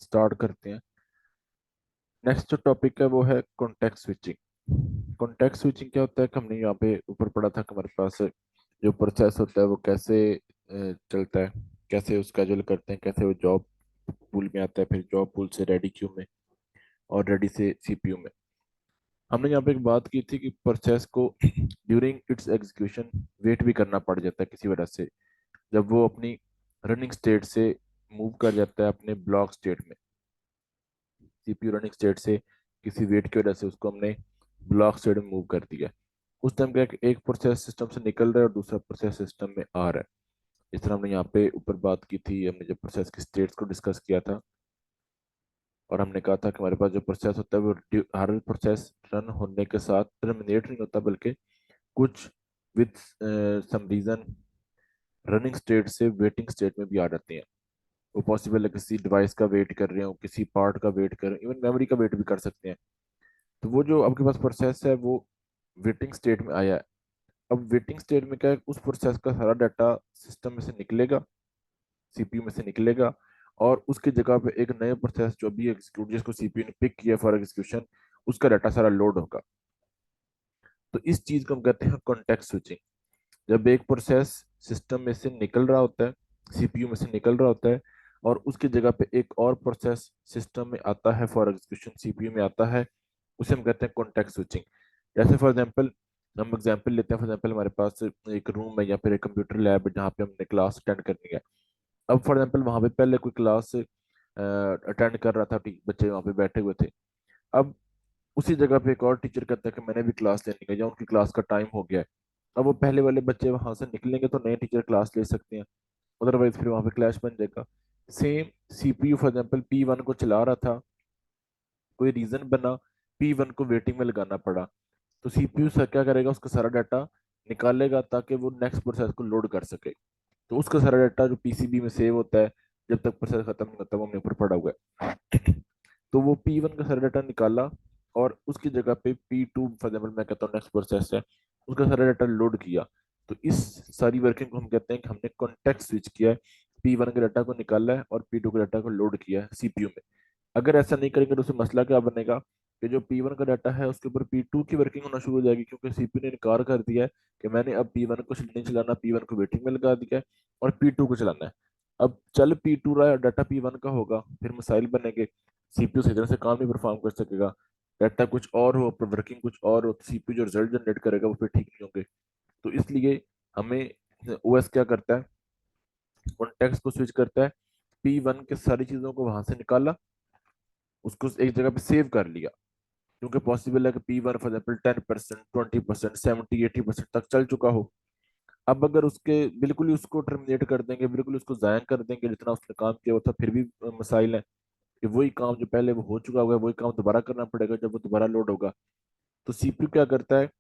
Start करते हैं। Next जो टॉपिक है वो है कॉन्टेक्स्ट स्विचिंग। कॉन्टेक्स्ट स्विचिंग क्या होता है कि हमने यहाँ पे ऊपर पढ़ा था कि हमारे पास जो प्रोसेस होता है वो कैसे चलता है, कैसे उसका शेड्यूल करते हैं, कैसे वो जॉब पूल में आता है, फिर जॉब पूल से रेडी क्यू में और रेडी से सीपीयू में। हमने यहाँ पे एक बात की थी कि प्रोसेस को ड्यूरिंग इट्स एग्जीक्यूशन वेट भी करना पड़ जाता है किसी वजह से, जब वो अपनी रनिंग स्टेट से मूव कर जाता है अपने ब्लॉक स्टेट में। सीपीयू रनिंग स्टेट से किसी वेट की वजह से उसको हमने ब्लॉक स्टेट में मूव कर दिया। उस टाइम क्या है कि एक प्रोसेस सिस्टम से निकल रहा है और दूसरा प्रोसेस सिस्टम में आ रहा है। इस तरह हमने यहाँ पे ऊपर बात की थी, हमने जब प्रोसेस की स्टेट्स को डिस्कस किया था और हमने कहा था कि हमारे पास जो प्रोसेस होता है वो हर प्रोसेस रन होने के साथ टर्मिनेट नहीं होता, बल्कि कुछ with some reason running state से वेटिंग स्टेट में भी आ जाते हैं। वो पॉसिबल है किसी डिवाइस का वेट कर रहे हो, किसी पार्ट का वेट कर रहे हो, इवन मेमोरी का वेट भी कर सकते हैं। तो वो जो आपके पास प्रोसेस है वो वेटिंग स्टेट में आया है। अब वेटिंग स्टेट में क्या है, उस प्रोसेस का सारा डाटा सिस्टम में से निकलेगा, सीपीयू में से निकलेगा, और उसकी जगह पे एक नए प्रोसेस जो भी एग्जीक्यूट जिसको सीपीयू ने पिक किया फॉर एग्जीक्यूशन, उसका डाटा सारा लोड होगा। तो इस चीज को हम कहते हैं कॉन्टेक्स्ट स्विचिंग। जब एक प्रोसेस सिस्टम में से निकल रहा होता है, सीपीयू में से निकल रहा होता है, और उसकी जगह पे एक और प्रोसेस सिस्टम में आता है फॉर एग्जीक्यूशन, सीपीयू में आता है, उसे हम कहते हैं कॉन्टेक्स्ट स्विचिंग। जैसे फॉर एग्जांपल हम एग्जांपल लेते हैं, फॉर एग्जांपल हमारे पास एक रूम है या फिर एक कंप्यूटर लैब है जहाँ पे हमने क्लास अटेंड करनी है। अब फॉर एग्जांपल वहाँ पे पहले कोई क्लास अटेंड कर रहा था, बच्चे वहाँ पे बैठे हुए थे। अब उसी जगह पे एक और टीचर कहता है कि मैंने भी क्लास लेनी है या उनकी क्लास का टाइम हो गया है। अब वो पहले वाले बच्चे वहां से निकलेंगे तो नए टीचर क्लास ले सकते हैं, अदरवाइज फिर वहां पे क्लैश बन जाएगा। Same CPU for example P1 को चला रहा था, कोई रीजन बना, P1 को वेटिंग में लगाना पड़ा, तो सीपीयू सर क्या करेगा, उसका सारा डाटा निकालेगा ताकि वो नेक्स्ट प्रोसेस को लोड कर सके। तो उसका सारा डाटा जो पीसीबी में सेव होता है, जब तक प्रोसेस खत्म नहीं होता, वो हमने ऊपर पड़ा हुआ है। तो वो P1 का सारा डाटा निकाला और उसकी जगह पे P2 फॉर एग्जाम्पल मैं कहता हूँ नेक्स्ट प्रोसेस है, उसका सारा डाटा लोड किया। तो इस सारी वर्किंग को हम कहते हैं कि हमने कॉन्टेक्स्ट स्विच किया है। P1 के डाटा को निकाला है और P2 के डाटा को लोड किया है सीपीयू में। अगर ऐसा नहीं करेंगे तो उससे मसला क्या बनेगा कि जो P1 का डाटा है उसके ऊपर P2 की वर्किंग होना शुरू हो जाएगी, क्योंकि सीपीयू ने इनकार कर दिया है कि मैंने अब P1 को नहीं चलाना, P1 को वेटिंग में लगा दिया है और P2 को चलाना है। अब चल P2 रहा है, डाटा P1 का होगा, फिर मिसाइल बनेंगे, सीपीयू सही तरह से काम नहीं परफॉर्म कर सकेगा। डाटा कुछ और हो, वर्किंग कुछ और हो, तो सीपीयू जो रिजल्ट जनरेट करेगा वो फिर ठीक नहीं होंगे। तो इसलिए हमें ओएस क्या करता है, कॉन्टेक्स्ट को स्विच करता है। P1 के सारी चीजों को वहां से निकाला, उसको एक जगह पे सेव कर लिया, क्योंकि पॉसिबल है कि P1 फॉर एग्जाम्पल 10%, 20%, 70, 80% तक चल चुका हो। अब अगर उसके बिल्कुल ही उसको टर्मिनेट कर देंगे, बिल्कुल उसको जाया कर देंगे जितना उसने काम किया हुआ था, फिर भी मसाइल है कि वही काम जो पहले वो हो चुका होगा वही काम दोबारा करना पड़ेगा जब वो दोबारा लोड होगा। तो सीपीयू क्या करता है,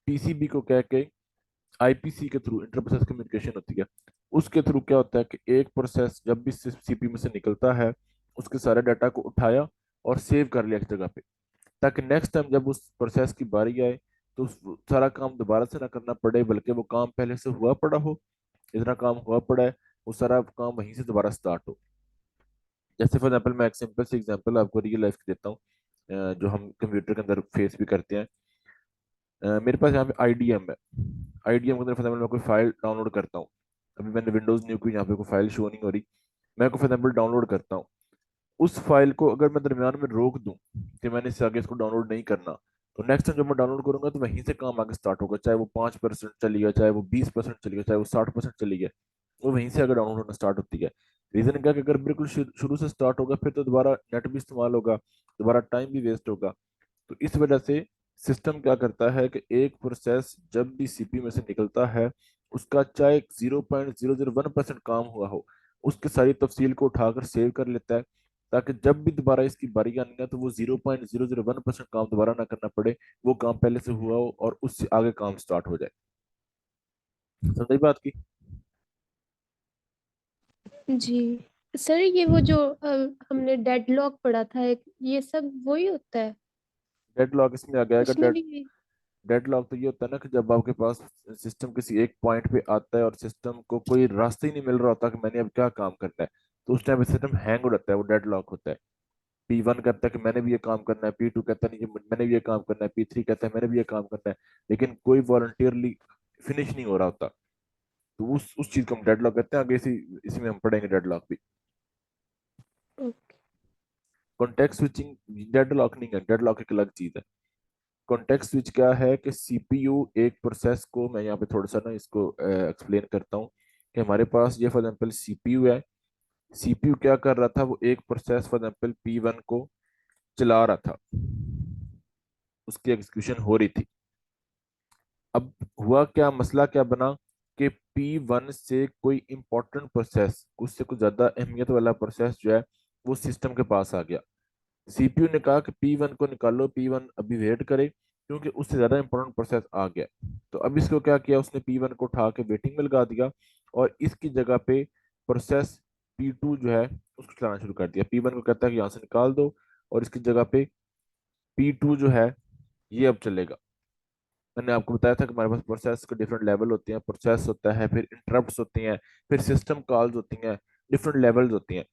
पीसीबी को कह के आईपीसी के थ्रू इंटर प्रोसेस कम्युनिकेशन होती है, उसके थ्रू क्या होता है कि एक प्रोसेस जब भी सीपीयू में से निकलता है, उसके सारे डाटा को उठाया और सेव कर लिया एक जगह पे, ताकि नेक्स्ट टाइम जब उस प्रोसेस की बारी आए तो सारा काम दोबारा से ना करना पड़े, बल्कि वो काम पहले से हुआ पड़ा हो, जितना काम हुआ पड़ा है वो सारा काम वहीं से दोबारा स्टार्ट हो। जैसे फॉर एग्जाम्पल मैं एक सिंपल सी एग्जांपल आपको रियल लाइफ की देता हूँ, जो हम कंप्यूटर के अंदर फेस भी करते हैं। मेरे पास यहाँ पे आईडीएम है। आईडीएम के अंदर फॉर एग्जाम्पल मैं कोई फाइल डाउनलोड करता हूँ। अभी मैंने विंडोज न्यू की, यहाँ पे कोई फाइल शो नहीं हो रही, मैं को फॉर एग्जाम्पल डाउनलोड करता हूँ। उस फाइल को अगर मैं दरमियान में रोक दूं कि मैंने इससे आगे इसको डाउनलोड नहीं करना, तो नेक्स्ट टाइम जब मैं डाउनलोड करूंगा तो वहीं से काम आगे स्टार्ट होगा, चाहे वो 5% चली गया, चाहे वो 20% चली गया, चाहे वो 60% चली गया, वो वहीं से अगर डाउनलोड होना स्टार्ट होती है। रीजन क्या कि अगर बिल्कुल शुरू से स्टार्ट होगा फिर तो दोबारा नेट भी इस्तेमाल होगा, दोबारा टाइम भी वेस्ट होगा। तो इस वजह से सिस्टम क्या करता है कि एक प्रोसेस जब भी सीपीयू में से निकलता है, उसका चाहे 0.001% काम हुआ हो, उसकी सारी तफसील को उठाकर सेव कर लेता है, ताकि जब भी दोबारा इसकी बारी आनी है तो वो 0.001% काम दोबारा ना करना पड़े, वो काम पहले से हुआ हो और उससे आगे काम स्टार्ट हो जाए। समझ बात की? जी सर, ये वो जो हमने डेडलॉक पढ़ा था एक, ये सब वही होता है डेडलॉक इसमें आ गया। उसमें भी? डेडलॉक तो ये होता है ना कि जब आपके पास सिस्टम किसी एक पॉइंट पे आता है और सिस्टम को कोई रास्ता ही नहीं मिल रहा होता कि मैंने अब क्या काम करना है, तो उस टाइम पे सिस्टम हैंग हो जाता है, वो डेडलॉक होता है। P1 कहता है कि मैंने भी ये काम करना है, P2 कहता है नहीं जी मैंने भी ये काम करना है, P3 कहता है मैंने भी ये काम करना है, लेकिन कोई वॉलंटियरली फिनिश नहीं हो रहा होता। तो उस चीज को हम डेडलॉक कहते हैं। आगे इसी इसी में हम पढ़ेंगे डेडलॉक भी। ओके। कॉन्टेक्स्ट स्विचिंग डेडलॉक नहीं है, डेडलॉक एक अलग चीज है। कॉन्टेक्स्ट स्विच क्या है कि सीपीयू एक प्रोसेस को, मैं यहाँ पे थोड़ा सा ना इसको एक्सप्लेन करता हूँ कि हमारे पास ये फॉर एग्जाम्पल सीपीयू है। सीपीयू क्या कर रहा था, वो एक प्रोसेस फॉर एग्जाम्पल P1 को चला रहा था, उसकी एग्जीक्यूशन हो रही थी। अब हुआ क्या, मसला क्या बना कि P1 से कोई इंपॉर्टेंट प्रोसेस, उससे कुछ ज्यादा अहमियत वाला प्रोसेस जो है वो सिस्टम के पास आ गया। सीपीयू ने कहा कि P1 को निकालो, P1 अभी वेट करे क्योंकि उससे ज्यादा इंपॉर्टेंट प्रोसेस आ गया। तो अब इसको क्या किया, उसने P1 को उठा के वेटिंग में लगा दिया और इसकी जगह पे प्रोसेस P2 जो है उसको चलाना शुरू कर दिया। P1 को कहता है कि यहाँ से निकाल दो और इसकी जगह पे P2 जो है ये अब चलेगा। मैंने आपको बताया था कि हमारे पास प्रोसेस के डिफरेंट लेवल होते हैं, प्रोसेस होता है, फिर इंटरप्ट्स होती हैं, फिर सिस्टम कॉल्स होती हैं, डिफरेंट लेवल्स होती हैं।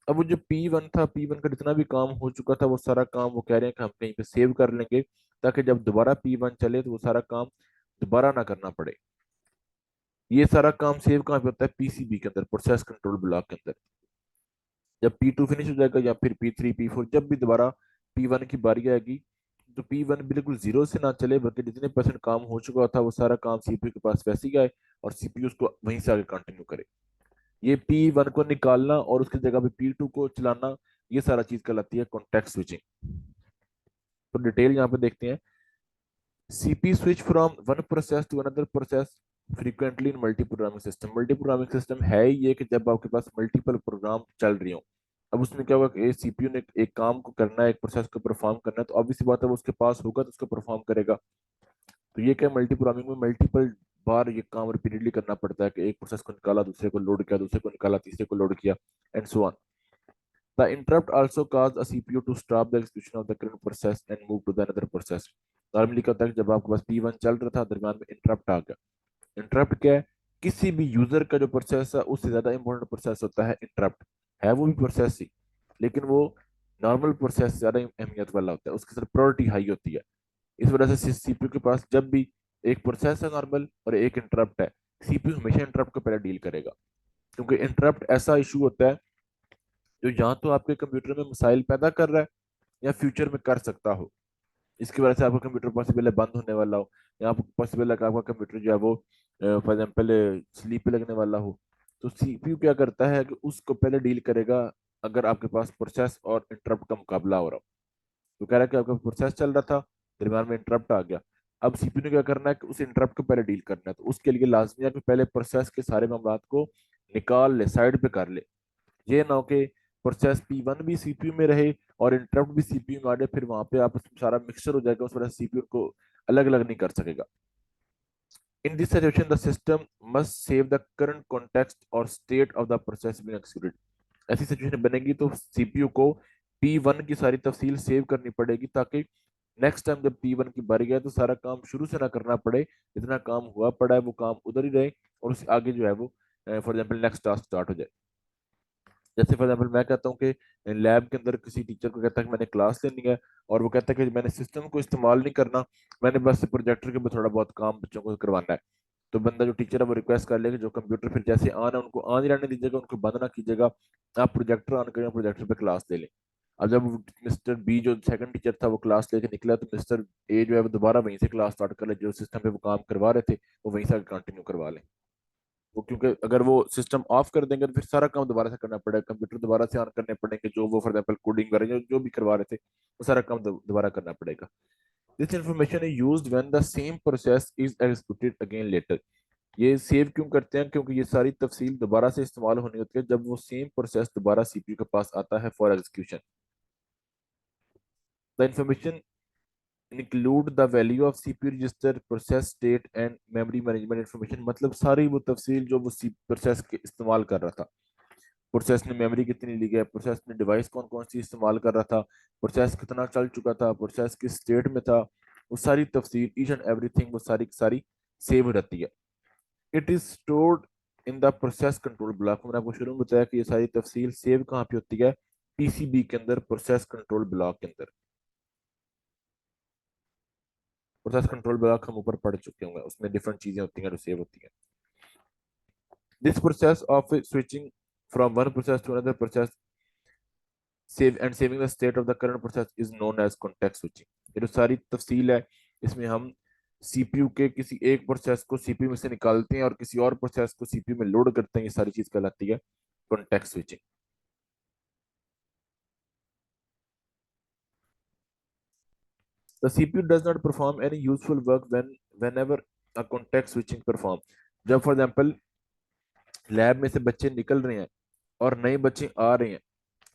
अब वो जो P1 था, P1 का जितना भी काम हो चुका था वो सारा काम वो कह रहे हैं कि हम कहीं पे सेव कर लेंगे ताकि जब दोबारा P1 चले तो वो सारा काम दोबारा ना करना पड़े। ये सारा काम सेव कहाँ पे होता है, पीसीबी के अंदर, प्रोसेस कंट्रोल ब्लॉक के अंदर। जब P2 फिनिश हो जाएगा या फिर P3 P4 जब भी दोबारा P1 की बारी आएगी, तो P1 बिल्कुल जीरो से ना चले बल्कि जितने परसेंट काम हो चुका था वो सारा काम सीपीयू के पास वैसे ही आए और सीपीयू उसको वहीं से आगे कंटिन्यू करे। ये P1 को निकालना और उसकी जगह पे P2 को चलाना, ये सारा चीज कहलाती है कॉन्टेक्स्ट स्विचिंग। तो डिटेल यहाँ पे देखते हैं। CP switch from one process to another process frequently in multiprogramming system. Multiprogramming system है ही ये कि जब आपके पास मल्टीपल प्रोग्राम चल रही हो। अब उसमें क्या होगा कि सीपीयू ने एक काम को करना है, एक प्रोसेस को परफॉर्म करना है, तो ऑब्वियस बात है वो उसके पास होगा तो उसको परफॉर्म करेगा। तो ये क्या, मल्टी प्रोग्रामिंग में मल्टीपल बार ये काम रिपीटेडली करना पड़ता है कि एक प्रोसेस को निकाला, दूसरे को लोड किया, दूसरे को निकाला, तीसरे को लोड किया, and so on. The interrupt also cause a CPU to stop the execution of the current process and move to the another process. Normally क्या होता है कि जब आपके पास P1 चल रहा था, दरम्यान में इंटरप्ट आ गया। इंटरप्ट क्या है, किसी भी यूजर का जो प्रोसेस है उससे ज्यादा इंपॉर्टेंट प्रोसेस होता है इंटरप्ट। है वो भी प्रोसेस ही, लेकिन वो नॉर्मल प्रोसेस से ज्यादा अहमियत वाला होता है, उसकी सिर्फ प्रायोरिटी हाई होती है। इस वजह से सीपीयू के पास जब भी एक प्रोसेस है नॉर्मल और एक इंटरप्ट है, सीपीयू हमेशा इंटरप्ट को पहले डील करेगा। क्योंकि इंटरप्ट ऐसा इशू होता है जो या तो आपके कंप्यूटर में मसाइल पैदा कर रहा है या फ्यूचर में कर सकता हो। इसकी वजह से आपका कंप्यूटर पॉसिबल है बंद होने वाला हो, या आपको पॉसिबल है कि आपका कंप्यूटर जो है वो फॉर एग्जाम्पल स्लीप पे लगने वाला हो। तो सीपीयू क्या करता है कि उसको पहले डील करेगा अगर आपके पास प्रोसेस और इंटरप्ट का मुकाबला हो रहा हो। तो कह रहा है कि आपका प्रोसेस चल रहा था, दरम्यान में इंटरप्ट आ गया। अब सीपीयू ने क्या करना है कि उस इंटरप्ट को पहले डील करना है, तो उसके लिए लाजमी है कि पहले प्रोसेस के सारे मामलात को निकाल ले, साइड पे कर ले। ये ना हो कि प्रोसेस P1 भी सीपीयू में रहे और इंटरप्ट भी सीपीयू में आ जाए, फिर वहां पे आपस में सारा मिक्सचर हो जाएगा, उस वजह से सीपीयू को अलग अलग नहीं कर सकेगा। In this situation the system must save the current context और state of the process being executed. ऐसी सिचुएशन बनेगी तो सीपीयू को P1 की सारी तफसील सेव करनी पड़ेगी ताकि नेक्स्ट टाइम जब P1 की बारी आए तो सारा काम शुरू से ना करना पड़े, जितना काम हुआ पड़ा है वो काम उधर ही रहे और उससे आगे जो है वो for example next task start हो जाए। जैसे फॉर एग्जाम्पल मैं कहता हूँ कि लैब के अंदर किसी टीचर को कहता है कि मैंने क्लास लेनी है और वो कहता है कि मैंने सिस्टम को इस्तेमाल नहीं करना, मैंने बस प्रोजेक्टर के ऊपर थोड़ा बहुत काम बच्चों को करवाना है। तो बंदा जो टीचर है वो रिक्वेस्ट कर लेगा जो कंप्यूटर फिर जैसे ऑन है उनको ऑन ही रहने दीजिएगा, उनको बंद ना कीजिएगा, आप प्रोजेक्टर ऑन करें, प्रोजेक्टर पे क्लास ले लें। अब जब मिस्टर बी जो सेकंड टीचर था वो क्लास लेके निकला तो मिस्टर ए जो है वो दोबारा वहीं से क्लास स्टार्ट कर ले, जो सिस्टम पे वो काम करवा रहे थे वो वहीं से कंटिन्यू करवा लें। वो क्योंकि अगर वो सिस्टम ऑफ कर देंगे तो फिर सारा काम दोबारा से करना पड़ेगा, कंप्यूटर दोबारा से ऑन करने पड़ेंगे, जो वो फॉर एग्जाम्पल कोडिंग वगैरह जो भी करवा रहे थे वो सारा काम दोबारा करना पड़ेगा। This information is used when the same process is executed again later. ये सेव क्यों करते हैं, क्योंकि ये सारी तफसील दोबारा से इस्तेमाल होनी होती है जब वो सेम प्रोसेस दोबारा सीपीयू के पास आता है for execution. The information include the value of CPU register, process state and memory management information. मतलब सारी वो तफसील जो वो सी प्रोसेस के इस्तेमाल कर रहा था, प्रोसेस ने मेमोरी कितनी ली है, प्रोसेस ने डिवाइस कौन कौन सी इस्तेमाल कर रहा था, प्रोसेस कितना चल चुका था, प्रोसेस किस स्टेट में था, वो सारी तफसील ईच एंड एवरीथिंग वो सारी की सारी सेव रहती है। It is stored in the process control block. मैंने आपको शुरू में बताया कि ये सारी तफसील सेव कहाँ पे होती है, पीसीबी के अंदर, प्रोसेस कंट्रोल ब्लॉक के अंदर। प्रोसेस कंट्रोल ब्लॉक हम ऊपर पढ़ चुके होंगे, उसमें डिफरेंट चीजें होती हैं जो सेव होती हैं। This process of switching from one process to another process save and saving the state of the current process is known as context switching. ये जो सारी तफसील है, इसमें हम सीपीयू के किसी एक प्रोसेस को सीपीयू में से निकालते हैं और किसी और प्रोसेस को सीपीयू में लोड करते हैं, ये सारी चीज कहलाती है context switching. The CPU does not perform any useful work whenever a context switching perform। जब फॉर एग्जाम्पल लैब में से बच्चे निकल रहे हैं और नए बच्चे आ रहे हैं,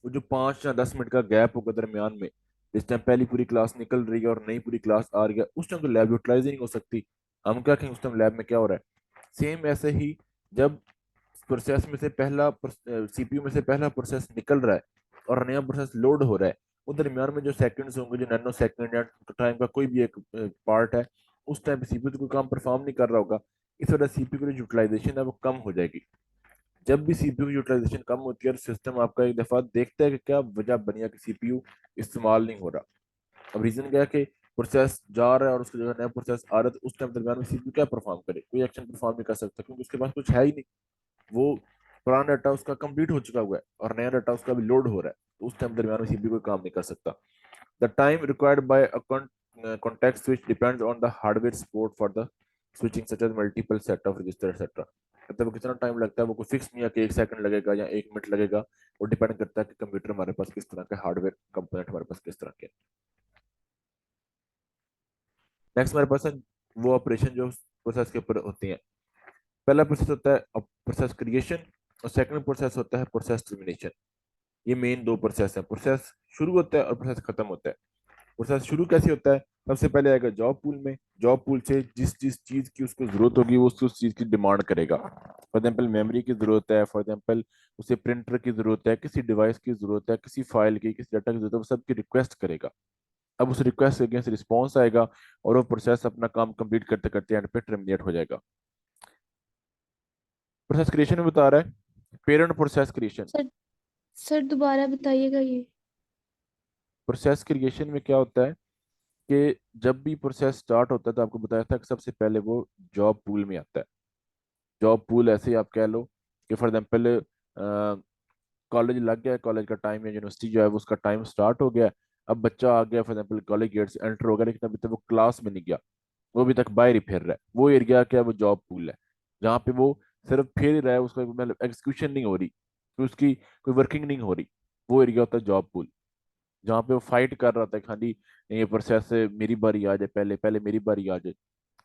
वो जो 5 या 10 मिनट का गैप होगा दरमियान में, जिस टाइम पहली पूरी क्लास निकल रही है और नई पूरी क्लास आ रही है, उस टाइम तो लैब यूटिलाइज ही नहीं हो सकती। हम क्या कहेंगे उस टाइम लैब में क्या हो रहा है। सेम ऐसे ही जब प्रोसेस में से पहला सीपीयू में से पहला प्रोसेस निकल रहा है और नया प्रोसेस लोड हो रहा है, वो दरमियान में जो सेकंड्स होंगे, जो नैनो सेकंड या टाइम का कोई भी एक पार्ट है, उस टाइम पे सीपीयू तो कोई काम परफॉर्म नहीं कर रहा होगा। इस वजह से सीपीयू की जो यूटिलाइजेशन है वो कम हो जाएगी। जब भी सीपीयू की यूटिलाइजेशन कम होती है, सिस्टम आपका एक दफा देखता है कि क्या वजह बनी है कि सीपीयू इस्तेमाल नहीं हो रहा। अब रीजन क्या है कि प्रोसेस जा रहा है और उसके जगह नया प्रोसेस आ रहा है, तो उस टाइम दरमियान में सीपीयू क्या परफॉर्म करे, कोई एक्शन परफॉर्म नहीं कर सकता, क्योंकि उसके पास कुछ है ही नहीं। वो पुराना डाटा उसका कंप्लीट हो चुका हुआ है और नया डाटा उसका भी लोड हो रहा है, तो उस टाइम दरमियान में सीपीयू कोई काम नहीं कर सकता। The time required by a context switch depends on the hardware support for the switching such as multiple set of register etc। मतलब वो कितना टाइम लगता है वो कोई फिक्स नहीं है कि 1 सेकंड लगेगा या 1 मिनट लगेगा। वो डिपेंड करता है कि कंप्यूटर हमारे पास किस तरह के हार्डवेयर कंपोनेंट हमारे पास किस तरह के। नेक्स्ट हमारे पास है वो ऑपरेशन जो प्रोसेस के ऊपर होती हैं। पहला प्रोसेस होता है प्रोसेस क्रिएशन और सेकंड प्रोसेस होता है प्रोसेस टर्मिनेशन। ये मेन दो प्रोसेस है। प्रोसेस शुरू होता है और प्रोसेस खत्म होता है। प्रोसेस शुरू कैसे होता है, सबसे पहले आएगा जॉब पूल में। जॉब पूल से जिस जिस चीज की उसको जरूरत होगी वो उस चीज की डिमांड करेगा। फॉर एग्जाम्पल मेमोरी की जरूरत है, फॉर एग्जाम्पल उसे प्रिंटर की जरूरत है, किसी डिवाइस की जरूरत है, किसी फाइल की, किसी डाटा की जरूरत है, वो सबकी रिक्वेस्ट करेगा। अब उस रिक्वेस्ट के अगेंस्ट रिस्पॉन्स आएगा और वो प्रोसेस अपना काम कंप्लीट करते करते एंड पे टर्मिनेट हो जाएगा। प्रोसेस क्रिएशन में बता रहा है parent process creation. Sir sir दोबारा बताइएगा ये। प्रोसेस क्रिएशन में क्या होता है कि जब भी प्रोसेस स्टार्ट होता है तो आपको बताया था कि सबसे पहले वो जॉब पूल में आता है। जॉब पूल ऐसे ही आप कह लो कि फॉर एग्जाम्पल कॉलेज लग गया, कॉलेज का टाइम या यूनिवर्सिटी जो है वो उसका टाइम स्टार्ट हो गया। अब बच्चा आ गया, फॉर एग्जाम्पल कॉलेज गेट से एंटर हो गया, लेकिन अभी तक वो क्लास में नहीं गया, वो अभी तक बाहर ही फिर रहा है। वो एरिया क्या है, वो जॉब पूल है, जहाँ पे वो सिर्फ फिर ही रहा है, उसका मतलब एग्जीक्यूशन नहीं हो रही, तो उसकी कोई वर्किंग नहीं हो रही। वो एरिया होता है जॉब पूल, जहाँ पे वो फाइट कर रहा था खाली ये प्रोसेस मेरी बारी आ जाए, पहले पहले मेरी बारी आ जाए।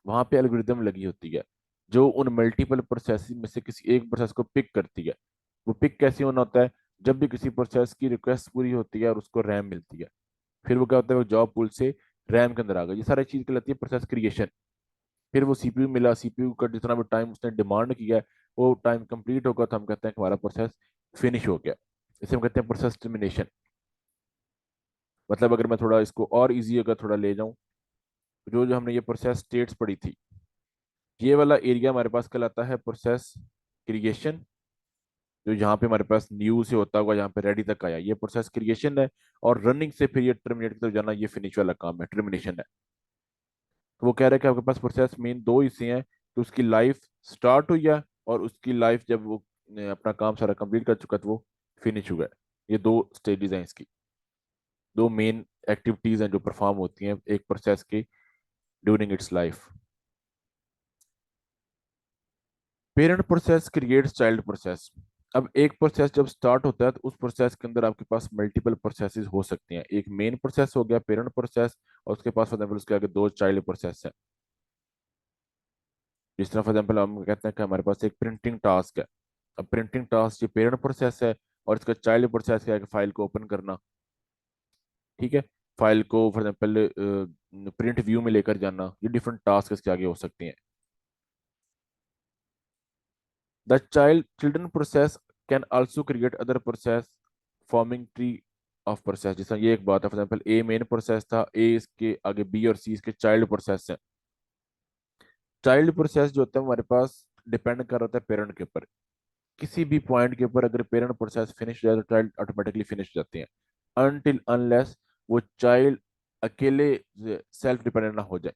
वहां पे एल्गोरिदम लगी होती है जो उन मल्टीपल प्रोसेस में से किसी एक प्रोसेस को पिक करती है। वो पिक कैसे होना होता है, जब भी किसी प्रोसेस की रिक्वेस्ट पूरी होती है और उसको रैम मिलती है, फिर वो क्या होता है, वो जॉब पूल से रैम के अंदर आ गया। ये सारी चीज कहलाती है प्रोसेस क्रिएशन। फिर वो सीपीयू मिला, सीपीयू का जितना भी टाइम उसने डिमांड किया है वो टाइम कंप्लीट होगा, तो हम कहते हैं कि हमारा प्रोसेस फिनिश हो गया। इसे हम कहते हैं प्रोसेस टर्मिनेशन। मतलब अगर मैं थोड़ा इसको और इजी अगर थोड़ा ले जाऊं, जो जो हमने ये प्रोसेस स्टेट्स पढ़ी थी, ये वाला एरिया हमारे पास कहलाता है प्रोसेस क्रिएशन। जो यहाँ पे हमारे पास न्यू से होता हुआ यहाँ पे रेडी तक आया, ये प्रोसेस क्रिएशन है। और रनिंग से फिर ये टर्मिनेट की तरफ जाना, ये फिनिश वाला काम है, टर्मिनेशन है। तो वो कह रहा है कि आपके पास प्रोसेस मेन दो हिस्से हैं कि उसकी लाइफ स्टार्ट हुई है और उसकी लाइफ जब वो अपना काम सारा कंप्लीट कर चुका है तो वो फिनिश हुआ है। ये दो स्टेजेस हैं इसकी, दो मेन एक्टिविटीज हैं जो परफॉर्म होती हैं एक प्रोसेस के during its life. Parent process creates child process. अब एक प्रोसेस जब स्टार्ट होता है तो उस प्रोसेस के अंदर आपके पास मल्टीपल प्रोसेसेस हो सकती हैं। एक मेन प्रोसेस हो गया पेरेंट प्रोसेस, और उसके पास फॉर एग्जाम्पल उसके आगे दो चाइल्ड प्रोसेस हैं। जिस तरह फॉर एग्जाम्पल हम कहते हैं कि हमारे पास एक प्रिंटिंग टास्क है। अब प्रिंटिंग टास्क ये पेरेंट प्रोसेस है और इसका चाइल्ड प्रोसेस क्या है कि फाइल को ओपन करना। ठीक है, फाइल को फॉर एग्जाम्पल प्रिंट व्यू में लेकर जाना, ये डिफरेंट टास्क इसके आगे हो सकती हैं। The children process can also create other process forming tree of process। जैसा ये एक बात है, for example A main process था, ए इसके आगे बी और सी इसके चाइल्ड प्रोसेस हैं। चाइल्ड प्रोसेस जो होता है हमारे पास डिपेंड कर रहा होता है पेरेंट के ऊपर किसी भी पॉइंट के ऊपर अगर पेरेंट प्रोसेस फिनिश हो जाए तो चाइल्ड ऑटोमेटिकली फिनिश हो जाती है, अनटिल अनलेस वो चाइल्ड अकेले सेल्फ डिपेंडेंट ना हो जाए।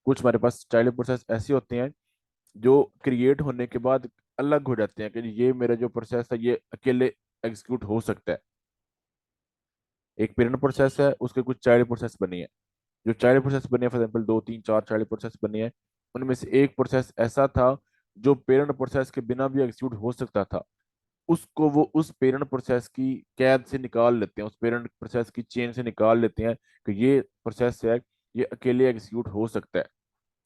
कुछ हमारे पास चाइल्ड प्रोसेस ऐसे होते हैं जो क्रिएट होने के बाद अलग हो जाते हैं कि ये मेरा जो प्रोसेस है ये अकेले एग्जीक्यूट हो सकता है। एक पेरेंट प्रोसेस है, उसके कुछ चाइल्ड प्रोसेस बनी है। जो चाइल्ड प्रोसेस बनी है, फॉर एग्जाम्पल दो तीन चार चाइल्ड प्रोसेस बनी है, उनमें से एक प्रोसेस ऐसा था जो पेरेंट प्रोसेस के बिना भी एग्जीक्यूट हो सकता था। उसको वो उस पेरेंट प्रोसेस की कैद से निकाल लेते हैं, उस पेरेंट प्रोसेस की चेन से निकाल लेते हैं कि ये प्रोसेस है, ये अकेले एग्जीक्यूट हो सकता है,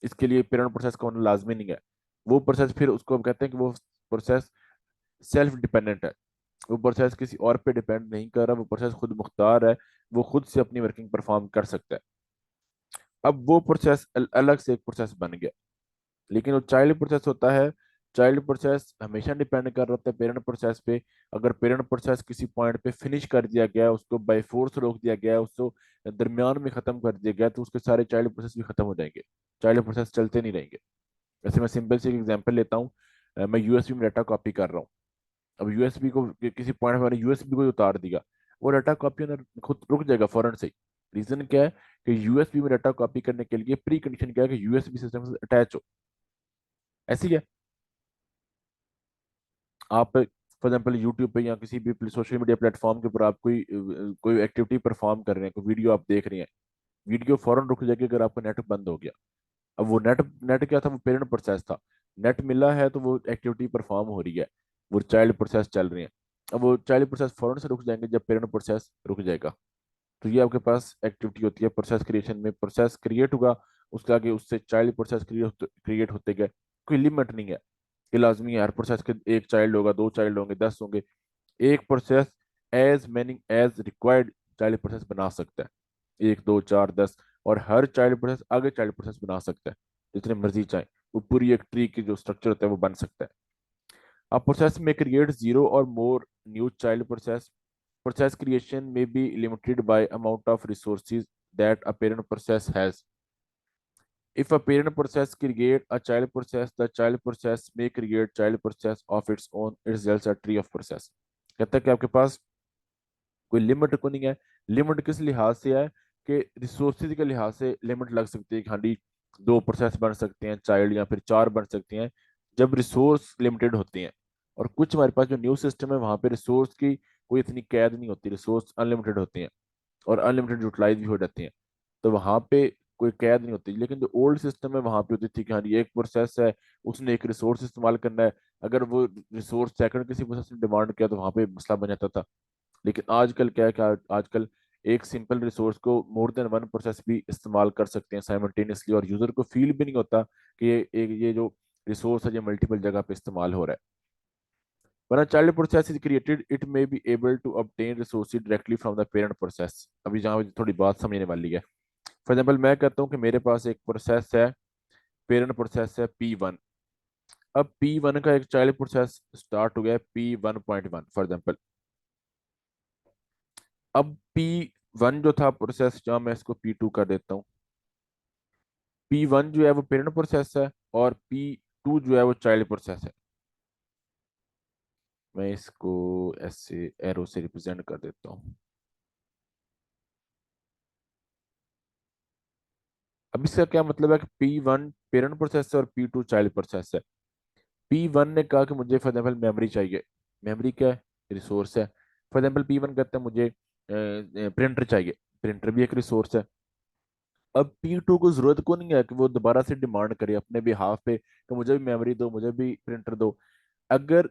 इसके लिए पेरेंट प्रोसेस का होना लाजमी नहीं है। वो प्रोसेस फिर उसको हम कहते हैं कि वो प्रोसेस सेल्फ डिपेंडेंट है। वो प्रोसेस किसी और पे डिपेंड नहीं कर रहा, वो प्रोसेस खुद मुख्तार है, वो खुद से अपनी वर्किंग परफॉर्म कर सकता है। अब वो प्रोसेस अलग से एक प्रोसेस बन गया। लेकिन वो चाइल्ड प्रोसेस होता है, चाइल्ड प्रोसेस हमेशा डिपेंड कर रहा होता है पेरेंट प्रोसेस पे। अगर पेरेंट प्रोसेस किसी पॉइंट पे फिनिश कर दिया गया है, उसको बाय फोर्स रोक दिया गया है, उसको दरमियान में खत्म कर दिया गया है, तो उसके सारे चाइल्ड प्रोसेस भी खत्म हो जाएंगे, चाइल्ड प्रोसेस चलते नहीं रहेंगे। जैसे मैं सिंपल से एक एग्जांपल लेता हूँ। मैं यूएसबी में डाटा कॉपी कर रहा हूँ। अब यूएसबी को किसी पॉइंट पर मैंने यूएसबी को ही उतार दिया, वो डाटा कॉपी होना खुद रुक जाएगा फौरन से ही। रीजन क्या है कि यूएसबी में डाटा कॉपी करने के लिए प्री कंडीशन क्या है कि यूएसबी सिस्टम से अटैच हो। ऐसी है, आप फॉर एग्जाम्पल यूट्यूब पे या किसी भी सोशल मीडिया प्लेटफॉर्म के ऊपर आप कोई एक्टिविटी परफॉर्म कर रहे हैं, कोई वीडियो आप देख रहे हैं, वीडियो फौरन रुक जाएगी अगर आपका नेट बंद हो गया। अब वो नेट नेट क्या था, वो पेरेंट प्रोसेस था। नेट मिला है तो वो एक्टिविटी परफॉर्म हो रही है, वो चाइल्ड प्रोसेस चल रही है। अब वो चाइल्ड प्रोसेस फौरन से रुक जाएंगे जब पेरेंट प्रोसेस रुक जाएगा। तो ये आपके पास एक्टिविटी होती है प्रोसेस क्रिएशन में, प्रोसेस क्रिएट होगा, उसके आगे उससे चाइल्ड प्रोसेस क्रिएट होते गए। कोई लिमिट नहीं है कि लाजमी है हर प्रोसेस के एक चाइल्ड होगा, दो चाइल्ड होंगे, 10 होंगे। एक process as many as required child process बना सकता है, एक दो चार 10। और हर चाइल्ड प्रोसेस आगे चाइल्ड प्रोसेस बना सकता है जितने मर्जी चाहे। वो पूरी एक ट्री की जो स्ट्रक्चर होता है वो बन सकता है। अब प्रोसेस में क्रिएट जीरो और more new child process. Process creation may be limited by amount of resources that a parent process has. If a parent process create a child process, the child process may create child process of its own. It results a tree of process. कहता है कि आपके पास कोई limit को नहीं है। Limit किस लिहाज से है कि रिसोर्सेज के लिहाज से लिमिट लग सकती है कि हाँ जी, दो प्रोसेस बन सकते हैं चाइल्ड, या फिर चार बन सकते हैं जब रिसोर्स लिमिटेड होते हैं। और कुछ हमारे पास जो न्यू सिस्टम है वहां पे रिसोर्स की कोई इतनी कैद नहीं होती, रिसोर्स अनलिमिटेड होते हैं और अनलिमिटेड यूटिलाइज भी हो जाते हैं। तो वहां पे कोई कैद नहीं होती। लेकिन जो ओल्ड सिस्टम है वहां पे होती थी कि हाँ ये एक प्रोसेस है, उसने एक रिसोर्स इस्तेमाल करना है, अगर वो रिसोर्स सेकंड किसी प्रोसेस ने डिमांड किया तो वहां पे मसला बन जाता था। लेकिन आजकल क्या है कि आजकल एक सिंपल रिसोर्स को मोर देन वन प्रोसेस भी इस्तेमाल कर सकते हैं साइमल्टेनियसली, और यूजर को फील भी नहीं होता कि ये जो रिसोर्स है ये मल्टीपल जगह पे इस्तेमाल हो रहा है। When a child process is created, it may be able to obtain resources directly from the parent process. अभी जहाँ थोड़ी बात समझने वाली है। फॉर एग्जाम्पल मैं कहता हूँ कि मेरे पास एक प्रोसेस है, पेरेंट प्रोसेस है P1। अब P1 का एक चाइल्ड प्रोसेस स्टार्ट हो गया P1.1 फॉर एग्जाम्पल। अब P1 जो था प्रोसेस, जहाँ मैं इसको P2 कर देता हूँ। P1 जो है वो पेरेंट प्रोसेस है और P2 जो है वो चाइल्ड प्रोसेस है। मैं इसको ऐसे एरो से रिप्रेजेंट कर देता हूँ। अब इसका क्या मतलब है कि P1 पेरेंट प्रोसेस है और P2 चाइल्ड प्रोसेस है। P1 ने कहा कि मुझे फॉर एग्जाम्पल मेमोरी चाहिए। मेमोरी क्या है, रिसोर्स है। फॉर एग्जाम्पल P1 कहता है मुझे प्रिंटर चाहिए। प्रिंटर भी एक रिसोर्स है। अब P2 को जरूरत को नहीं है कि वो दोबारा से डिमांड करे अपने बिहाफ पे कि मुझे भी मेमोरी दो, मुझे भी प्रिंटर दो। अगर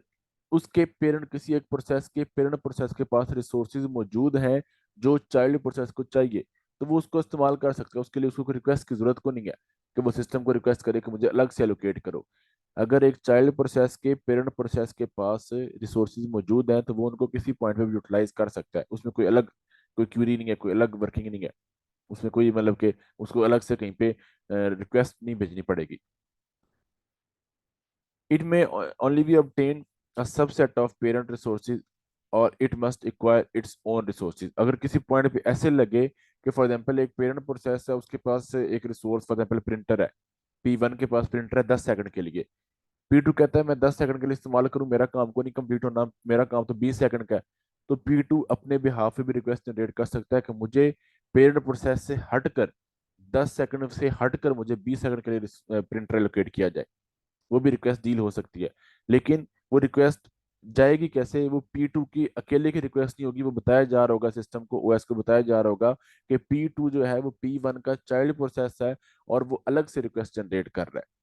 उसके पेरेंट किसी एक प्रोसेस के पेरेंट प्रोसेस के पास रिसोर्सेज मौजूद हैं जो चाइल्ड प्रोसेस को चाहिए, तो वो उसको इस्तेमाल कर सकता है। उसके लिए उसको रिक्वेस्ट की जरूरत को नहीं है कि वो सिस्टम को रिक्वेस्ट करे कि मुझे अलग से एलोकेट करो। अगर एक चाइल्ड प्रोसेस के पेरेंट प्रोसेस के पास रिसोर्सेज मौजूद हैं तो वो उनको किसी पॉइंट पे भी यूटिलाइज कर सकता है। उसमें कोई क्यूरी नहीं है, कोई अलग वर्किंग नहीं है। उसमें कोई मतलब कि उसको अलग से कहीं पे रिक्वेस्ट नहीं भेजनी पड़ेगी। It may only be obtained a subset of parent resources और it must acquire its own resources। अगर किसी पॉइंट पे ऐसे लगे कि फॉर एग्जांपल एक पेरेंट प्रोसेस है, उसके पास एक रिसोर्स फॉर एग्जांपल प्रिंटर है, P1 के पास प्रिंटर है 10 सेकंड के लिए। P2 कहता है मैं 10 सेकंड के लिए इस्तेमाल करूं, मेरा काम को नहीं कंप्लीट होना, मेरा काम तो 20 सेकंड का है। तो P2 अपने बिहाफ पे भी रिक्वेस्ट जनरेट कर सकता है कि मुझे पेरेंट प्रोसेस से हटकर 10 सेकंड से हटकर मुझे 20 सेकंड के लिए प्रिंटर एलोकेट किया जाए। वो भी रिक्वेस्ट डील हो सकती है। लेकिन वो रिक्वेस्ट जाएगी कैसे? वो P2 की अकेले की रिक्वेस्ट नहीं होगी, वो बताया जा रहा होगा सिस्टम को, ओएस को बताया जा रहा होगा कि P2 जो है वो P1 का चाइल्ड प्रोसेस है और वो अलग से रिक्वेस्ट जनरेट कर रहा है।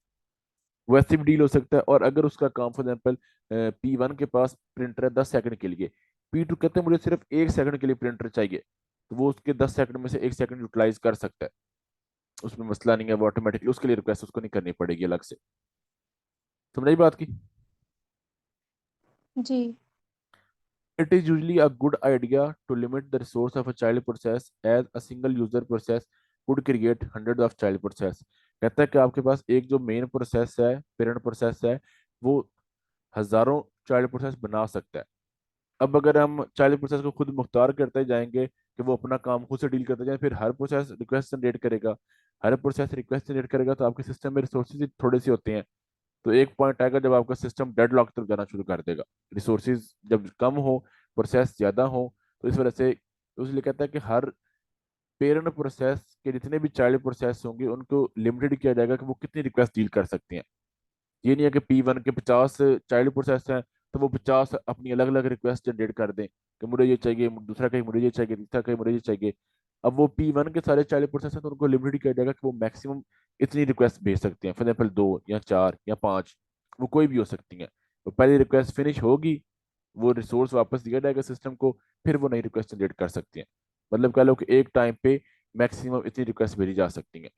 वैसे भी डील हो सकता है। और अगर उसका काम फॉर एग्जाम्पल P1 के पास प्रिंटर है 10 सेकंड के लिए, P2 कहते हैं मुझे सिर्फ 1 सेकंड के लिए प्रिंटर चाहिए, तो वो उसके 10 सेकंड में से 1 सेकंड यूटिलाइज कर सकता है। उसमें मसला नहीं है, वो ऑटोमेटिकली उसके लिए रिक्वेस्ट उसको नहीं करनी पड़ेगी अलग से। समझ आई बात की? जी। It is usually a good idea to limit the resource of a child process as a single user process could create hundreds of child process। कहता है कि आपके पास एक जो मेन प्रोसेस है, पेरेंट प्रोसेस है, वो हजारों चाइल्ड प्रोसेस बना सकता है। अब अगर हम चाइल्ड प्रोसेस को खुद मुख्तार करते जाएंगे कि वो अपना काम खुद से डील करते जाए, फिर हर प्रोसेस रिक्वेस्ट जनरेट करेगा, हर प्रोसेस रिक्वेस्ट जनरेट करेगा, तो आपके सिस्टम में रिसोर्सेज थोड़े से होते हैं। तो एक पॉइंट आएगा जब आपका सिस्टम डेडलॉक तक जाना शुरू कर देगा, रिसोर्सेज जब कम हो, प्रोसेस ज्यादा हो। तो इस वजह से इसलिए कहता है कि हर पेरेंट प्रोसेस के जितने भी चाइल्ड प्रोसेस होंगे उनको लिमिटेड किया जाएगा कि वो कितनी रिक्वेस्ट डील कर सकती हैं। ये नहीं है कि P1 के 50 चाइल्ड प्रोसेस हैं तो वो 50 अपनी अलग अलग रिक्वेस्ट जनरेट कर दें कि मुझे ये चाहिए, दूसरा कहीं मुझे ये चाहिए, तीसरा कहीं मुझे ये चाहिए। अब वो P1 के सारे चाइल्ड प्रोसेस हैं तो उनको लिमिटेड किया जाएगा कि वो मैक्सिमम इतनी रिक्वेस्ट भेज सकते हैं, फॉर एग्जाम्पल 2 या 4 या 5, वो कोई भी हो सकती हैं। तो पहली रिक्वेस्ट फिनिश होगी, वो रिसोर्स वापस दिया जाएगा सिस्टम को, फिर वो नई रिक्वेस्ट जनरेट कर सकती हैं। मतलब कह लो कि एक टाइम पे मैक्सिमम इतनी रिक्वेस्ट भेजी जा सकती हैं।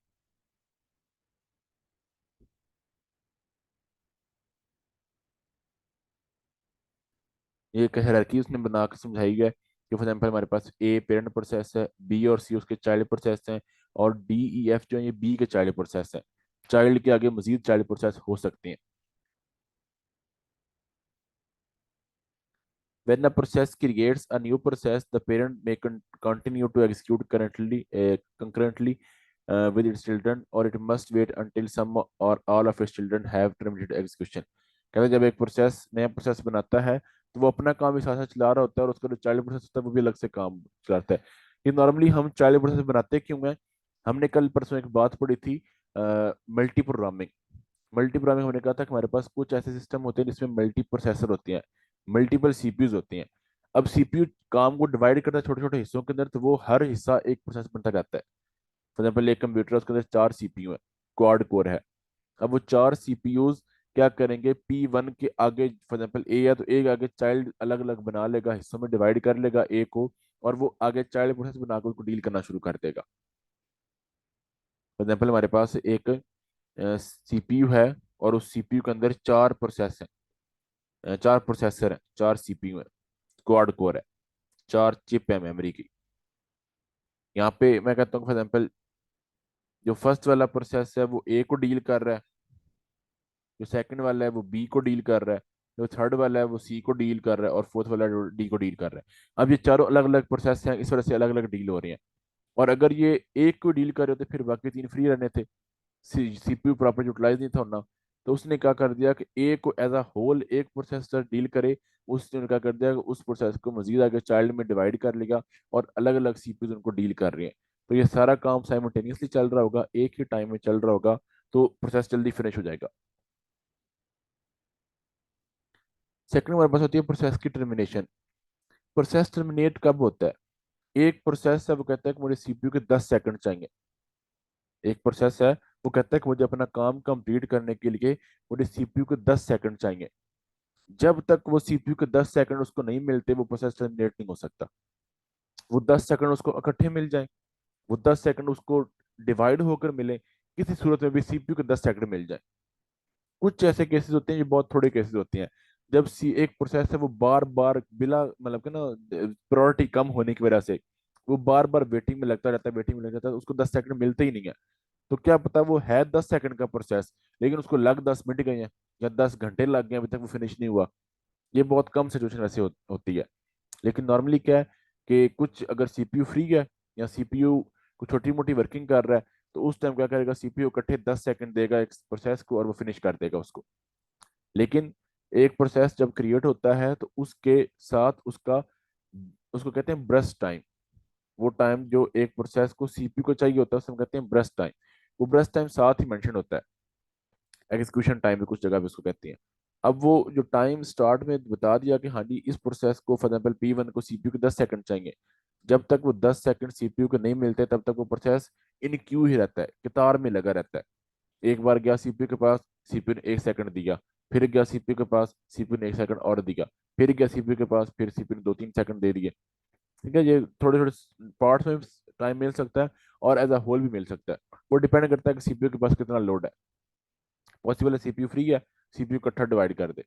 ये एक हायरार्की उसने बना के समझाई है कि फॉर एग्जाम्पल हमारे पास ए पेरेंट प्रोसेस है, बी और सी उसके चाइल्ड प्रोसेस हैं, और डी ई एफ जो है ये बी के चाइल्ड प्रोसेस हैं। चाइल्ड के आगे मजीद चाइल्ड प्रोसेस हो सकते हैं। When a process creates a new process, the parent may continue to execute concurrently with its children, or it must wait until some or all of its children have terminated execution। कहते हैं जब एक process नया process बनाता है तो वो अपना काम भी साथ साथ चला रहा होता है और उसका जो चाइल्ड प्रोसेस होता है वो भी अलग से काम चलाता है। ये नॉर्मली हम चाइल्ड प्रोसेस बनाते क्यों हैं? हमने कल परसों एक बात पढ़ी थी, मल्टी प्रोग्रामिंग। मल्टी प्रोग्रामिंग हमने कहा था कि हमारे पास कुछ ऐसे सिस्टम होते हैं जिसमें मल्टी प्रोसेसर होते हैं, मल्टीपल सीपीयूज होती हैं। अब सीपीयू काम को डिवाइड करता है छोटे छोटे हिस्सों के अंदर, तो वो हर हिस्सा एक प्रोसेस बनता जाता है। फॉर एग्जाम्पल एक कंप्यूटर है, उसके अंदर 4 सीपीयू है, क्वाड कोर है। अब वो 4 सीपीयूज क्या करेंगे, P1 के आगे फॉर एग्जाम्पल ए है तो एक आगे चाइल्ड अलग अलग बना लेगा, हिस्सों में डिवाइड कर लेगा ए को, और वो आगे चाइल्ड प्रोसेस बनाकर उसको डील करना शुरू कर देगा। फॉर एग्जाम्पल हमारे पास एक सीपीयू है और उस सीपीयू के अंदर 4 प्रोसेस हैं, 4 प्रोसेसर हैं, 4 सीपीयू हैं, क्वाड कोर है, 4 चिप है मेमोरी की। यहाँ पे मैं कहता हूँ फॉर एग्जाम्पल जो फर्स्ट वाला प्रोसेस है वो ए को डील कर रहा है, जो सेकंड वाला है वो बी को डील कर रहा है, जो थर्ड वाला है वो सी को डील कर रहा है, और फोर्थ वाला डी को डील कर रहा है। अब ये चारों अलग अलग प्रोसेस हैं, इस वजह से अलग अलग डील हो रही हैं। और अगर ये एक को डील कर रहे होते फिर बाकी 3 फ्री रहने थे, सीपीयू प्रॉपर यूटिलाइज नहीं था होना। तो उसने क्या कर दिया कि ए को एज अ होल एक प्रोसेसर डील करे, उसने क्या कर दिया कि उस प्रोसेस को मजीद आगे चाइल्ड में डिवाइड कर लिया, और अलग अलग सीपीयू उनको डील कर रहे हैं। तो ये सारा काम साइमल्टेनियसली चल रहा होगा, एक ही टाइम में चल रहा होगा, तो प्रोसेस जल्दी फिनिश हो जाएगा। सेकंड हमारे पास होती है प्रोसेस की टर्मिनेशन। प्रोसेस टर्मिनेट कब होता है? एक प्रोसेस है वो कहता है कि मुझे सीपीयू के 10 सेकंड चाहिए। एक प्रोसेस है वो कहता है कि मुझे अपना काम कंप्लीट करने के लिए मुझे सीपीयू के 10 सेकंड चाहिए। जब तक वो सीपीयू के 10 सेकंड उसको नहीं मिलते वो प्रोसेस टर्मिनेट नहीं हो सकता। वो 10 सेकंड उसको इकट्ठे मिल जाए, वो 10 सेकंड उसको डिवाइड होकर मिले, किसी सूरत में भी सीपीयू के 10 सेकंड मिल जाए। कुछ ऐसे केसेस होते हैं, ये बहुत थोड़े केसेस होते हैं, जब सी एक प्रोसेस है वो बार बार बिला मतलब कि ना प्रायोरिटी कम होने की वजह से वो बार बार वेटिंग में लगता रहता है, वेटिंग में लग जाता है, उसको 10 सेकंड मिलते ही नहीं है। तो क्या पता वो है 10 सेकंड का प्रोसेस, लेकिन उसको लग 10 मिनट गए हैं या 10 घंटे लग गए, अभी तक वो फिनिश नहीं हुआ। ये बहुत कम सिचुएशन ऐसे होती है। लेकिन नॉर्मली क्या है कि कुछ अगर सीपीयू फ्री है या सीपीयू कुछ छोटी मोटी वर्किंग कर रहा है, तो उस टाइम क्या करेगा, सीपीयू इकट्ठे 10 सेकंड देगा एक प्रोसेस को और वो फिनिश कर देगा उसको। लेकिन एक प्रोसेस जब क्रिएट होता है तो उसके साथ उसका, उसको कहते हैं ब्रस्ट टाइम। वो टाइम जो एक प्रोसेस को सीपीयू को चाहिए होता है उसे हम कहते हैं ब्रस्ट टाइम। वो ब्रस्ट टाइम साथ ही मेंशन होता है, एग्जीक्यूशन टाइम भी कुछ जगह पे उसको कहती हैं। अब वो जो टाइम स्टार्ट में बता दिया कि हाँ जी इस प्रोसेस को फॉर एग्जाम्पल P1 को सीपीयू के 10 सेकंड चाहिए, जब तक वो 10 सेकंड सीपीयू को नहीं मिलते तब तक वो प्रोसेस इन क्यू ही रहता है, कतार में लगा रहता है। एक बार गया सीपीयू के पास, सीपीयू ने 1 सेकंड दिया, फिर गया सीपीयू के पास, सीपीयू ने 1 सेकंड और दिया, फिर गया सीपीयू के पास, फिर सीपीयू ने 2-3 सेकंड दे दिए। ठीक है, ये थोड़े थोड़े पार्ट्स में टाइम मिल सकता है और एज अ होल भी मिल सकता है। वो डिपेंड करता है कि सीपीयू के पास कितना लोड है। पॉसिबल है सीपीयू फ्री है, सीपीयू इकट्ठा डिवाइड कर दे।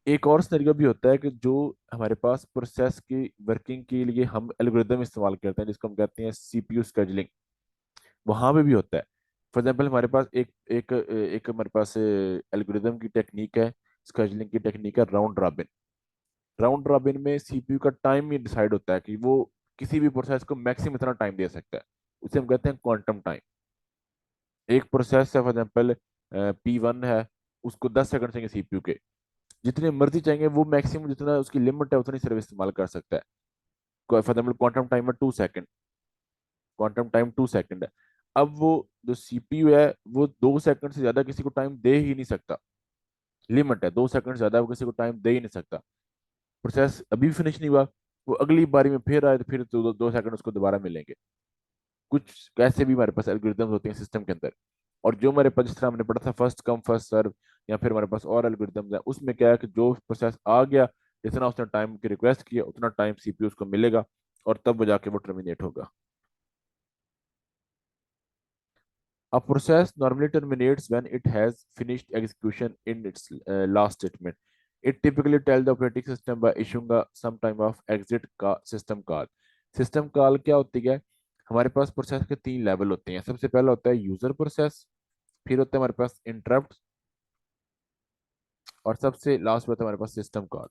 एक और सिनेरियो भी होता है कि जो हमारे पास प्रोसेस की वर्किंग के लिए हम एल्गोरिदम इस्तेमाल करते हैं जिसको हम कहते हैं सीपीयू स्केजुलिंग, वहां पे भी होता है। फॉर एग्जाम्पल हमारे पास एक एक एक हमारे पास एल्गोरिदम की टेक्निक है, स्केजुलिंग की टेक्निक है राउंड रॉबिन। राउंड रॉबिन में सीपीयू का टाइम ही डिसाइड होता है कि वो किसी भी प्रोसेस को मैक्सिमम इतना टाइम दे सकता है, उसे हम कहते हैं क्वांटम टाइम। एक प्रोसेस है फॉर एग्जाम्पल P1 है, उसको 10 सेकंड चाहिए सीपीयू के, जितने मर्जी चाहेंगे वो मैक्सिमम जितना उसकी लिमिट है उतनी सर्विस इस्तेमाल कर सकता है। फॉर एग्जाम्पल क्वांटम टाइम है 2 सेकंड, क्वांटम टाइम 2 सेकंड है। अब वो जो सीपीयू है वो 2 सेकंड से ज्यादा किसी को टाइम दे ही नहीं सकता, लिमिट है 2 सेकंड से ज्यादा वो किसी को टाइम दे ही नहीं सकता। प्रोसेस अभी भी फिनिश नहीं हुआ, वो अगली बारी में फिर आए तो फिर 2 सेकंड उसको दोबारा मिलेंगे। कुछ ऐसे भी हमारे पास एल्गोरिदम्स होते हैं सिस्टम के अंदर। और जो हमारे पास, जिस तरह हमने पढ़ा था फर्स्ट कम फर्स्ट सर्व, या फिर हमारे पास और एल्गोरिदम्स है, उसमें क्या है कि जो प्रोसेस आ गया, जितना उसने टाइम की रिक्वेस्ट किया उतना टाइम सीपीयू उसको मिलेगा, और तब वो जाके वो टर्मिनेट होगा। A process normally terminates when it has finished execution in its last statement. It typically tells the operating system by issuing a some type of exit का system call. System call क्या होती है? हमारे पास process के 3 level होते हैं। सबसे पहला होता है यूजर प्रोसेस, फिर होता है हमारे पास इंटरप्ट, और सबसे लास्ट में होता है हमारे पास सिस्टम कॉल।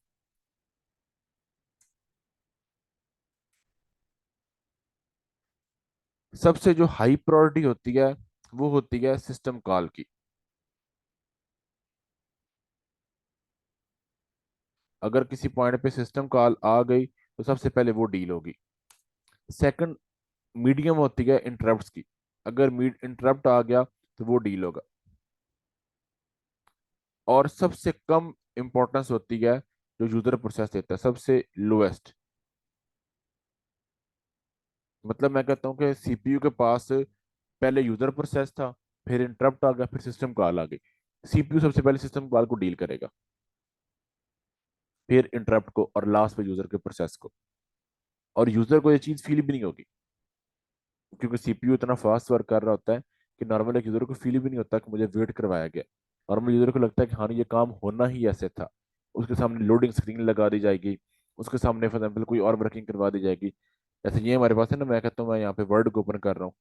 सबसे जो हाई प्रायोरिटी होती है वो होती है सिस्टम कॉल की। अगर किसी पॉइंट पे सिस्टम कॉल आ गई तो सबसे पहले वो डील होगी। सेकंड मीडियम होती है इंटरप्ट्स की, अगर इंटरप्ट आ गया तो वो डील होगा। और सबसे कम इंपॉर्टेंस होती है जो यूजर प्रोसेस देता है, सबसे लोएस्ट। मतलब मैं कहता हूँ कि सीपीयू के पास पहले यूजर प्रोसेस था, फिर इंटरप्ट आ गया, फिर सिस्टम कॉल आ गई। सीपीयू सबसे पहले सिस्टम कॉल को डील करेगा, फिर इंटरप्ट को, और लास्ट में यूजर के प्रोसेस को। और यूजर को ये चीज फील भी नहीं होगी, क्योंकि सीपीयू इतना फास्ट वर्क कर रहा होता है कि नॉर्मल एक यूजर को फील भी नहीं होता कि मुझे वेट करवाया गया। नॉर्मल यूजर को लगता है कि हाँ ये काम होना ही ऐसे था। उसके सामने लोडिंग स्क्रीन लगा दी जाएगी, उसके सामने फॉर एग्जाम्पल कोई और वर्किंग करवा दी जाएगी। जैसे ये हमारे पास है ना, मैं कहता हूँ मैं यहाँ पे वर्ड को ओपन कर रहा हूँ,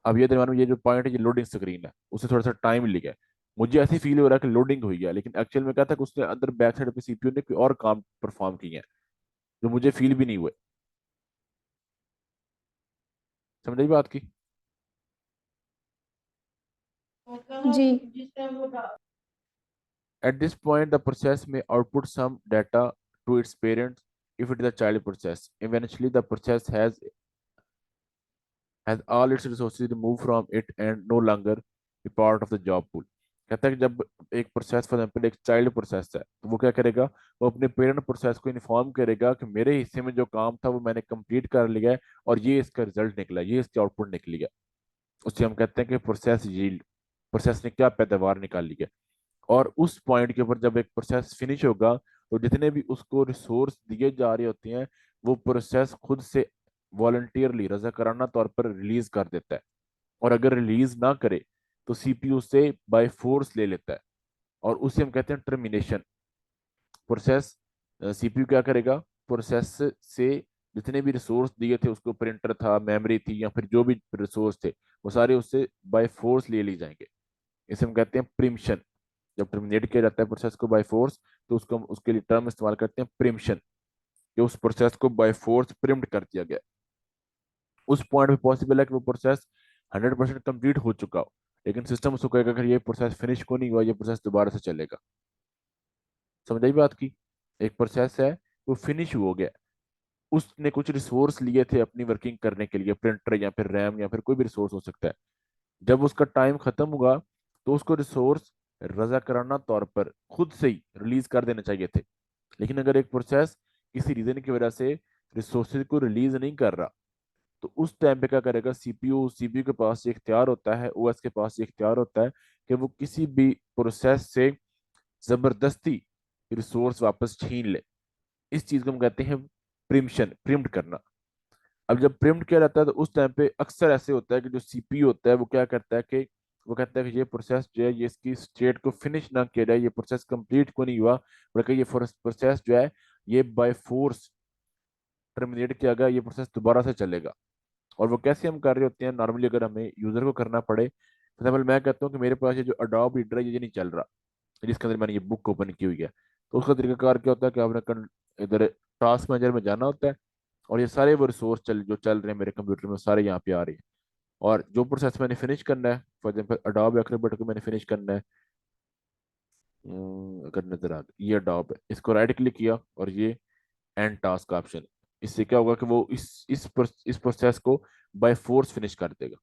अब ये दरम्यान में ये जो पॉइंट है ये लोडिंग स्क्रीन है, उससे थोड़ा सा टाइम लिया है। मुझे ऐसे फील हो रहा है कि लोडिंग हुई है, लेकिन एक्चुअल में क्या था कि उसने अंदर बैक साइड पे सीपीयू ने कोई और काम परफॉर्म किए हैं जो मुझे फील भी नहीं हुए। समझ आई बात की? जी। At this point, the process may output some data to its parents if it is a child process. Eventually, the process has all its resources removed from it and no longer be part of the job pool. कहता है कि जब एक process for example एक child process है तो वो क्या करेगा, वो अपने पेरेंट प्रोसेस को इन्फॉर्म करेगा कि मेरे हिस्से में जो काम था वो मैंने कंप्लीट कर लिया है, और ये इसका रिजल्ट निकला, ये इसकी आउटपुट निकली है। उससे हम कहते हैं कि प्रोसेस यील्ड, प्रोसेस ने क्या पैदावार निकाली है। और उस पॉइंट के ऊपर जब एक प्रोसेस फिनिश होगा तो जितने भी उसको रिसोर्स दिए जा रहे होते हैं वो प्रोसेस खुद से वॉलंटियरली रजाकाराना तौर पर रिलीज कर देता है। और अगर रिलीज ना करे तो सीपीयू से बाय फोर्स ले लेता है, और उसे हम कहते हैं टर्मिनेशन। प्रोसेस, सीपीयू क्या करेगा, प्रोसेस से जितने भी रिसोर्स दिए थे, उसको प्रिंटर था, मेमोरी थी, या फिर जो भी रिसोर्स थे, वो सारे उससे बाय फोर्स ले ली जाएंगे। इसे हम कहते हैं प्रिम्पशन। जब टर्मिनेट किया जाता है प्रोसेस को बाय फोर्स तो उसको हम उसके लिए टर्म इस्तेमाल करते हैं प्रिम्पशन, कि उस प्रोसेस को बाय फोर्स प्रिम्प्ट कर दिया गया। उस पॉइंट पे पॉसिबल है कि वो प्रोसेस 100% कंप्लीट हो चुका हो, लेकिन सिस्टम उसको कहेगा कि ये प्रोसेस फिनिश को नहीं हुआ, ये प्रोसेस दोबारा से चलेगा। समझ आई बात की? एक प्रोसेस है, वो फिनिश हो गया, उसने कुछ रिसोर्स लिए थे अपनी वर्किंग करने के लिए, प्रिंटर या फिर रैम या फिर कोई भी रिसोर्स हो सकता है। जब उसका टाइम खत्म हुआ तो उसको रिसोर्स रजाकराना तौर पर खुद से ही रिलीज कर देने चाहिए थे। लेकिन अगर एक प्रोसेस किसी रीजन की वजह से रिसोर्सेज को रिलीज नहीं कर रहा, तो उस टाइम पे क्या करेगा, सीपीयू के पास ये इख्तियार होता है, ओएस के पास ये इख्तियार होता है कि वो किसी भी प्रोसेस से जबरदस्ती रिसोर्स वापस छीन ले। इस चीज को हम कहते हैं प्रिम्पशन, प्रिम्प्ट करना। अब जब प्रिम्प्ट किया जाता है तो उस टाइम पे अक्सर ऐसे होता है कि जो सीपीयू होता है वो क्या करता है कि वो कहता है कि ये प्रोसेस जो है, ये इसकी स्टेट को फिनिश ना किया जाए, ये प्रोसेस कंप्लीट को नहीं हुआ, बल्कि ये प्रोसेस जो है ये बाय फोर्स टर्मिनेट किया गया, ये प्रोसेस दोबारा से चलेगा। और वो कैसे हम कर रहे होते हैं नॉर्मली, अगर हमें यूजर को करना पड़े, फॉर एग्जाम्पल मैं कहता हूँ कि मेरे पास ये जो अडोब रीडर है ये नहीं चल रहा, जिसके अंदर मैंने ये बुक ओपन की हुई है, तो उसका तरीकाकार क्या होता है कि आपने इधर टास्क मैनेजर में जाना होता है, और ये सारे वो रिसोर्स जो चल रहे हैं मेरे कंप्यूटर में सारे यहाँ पे आ रहे हैं। और जो प्रोसेस मैंने फिनिश करना है, फॉर एग्जाम्पल अडोब एक्रोबैट को मैंने फिनिश करना है, अगर नजर आ गया ये अडोब है, इसको राइट क्लिक किया और ये एंड टास्क ऑप्शन, इससे क्या होगा कि वो इस प्रोसेस को बाय फोर्स फिनिश कर देगा।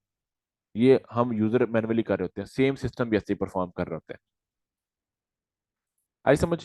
ये हम यूजर मैनुअली कर रहे होते हैं, सेम सिस्टम भी ऐसे ही परफॉर्म कर रहे होते हैं। आई समझ?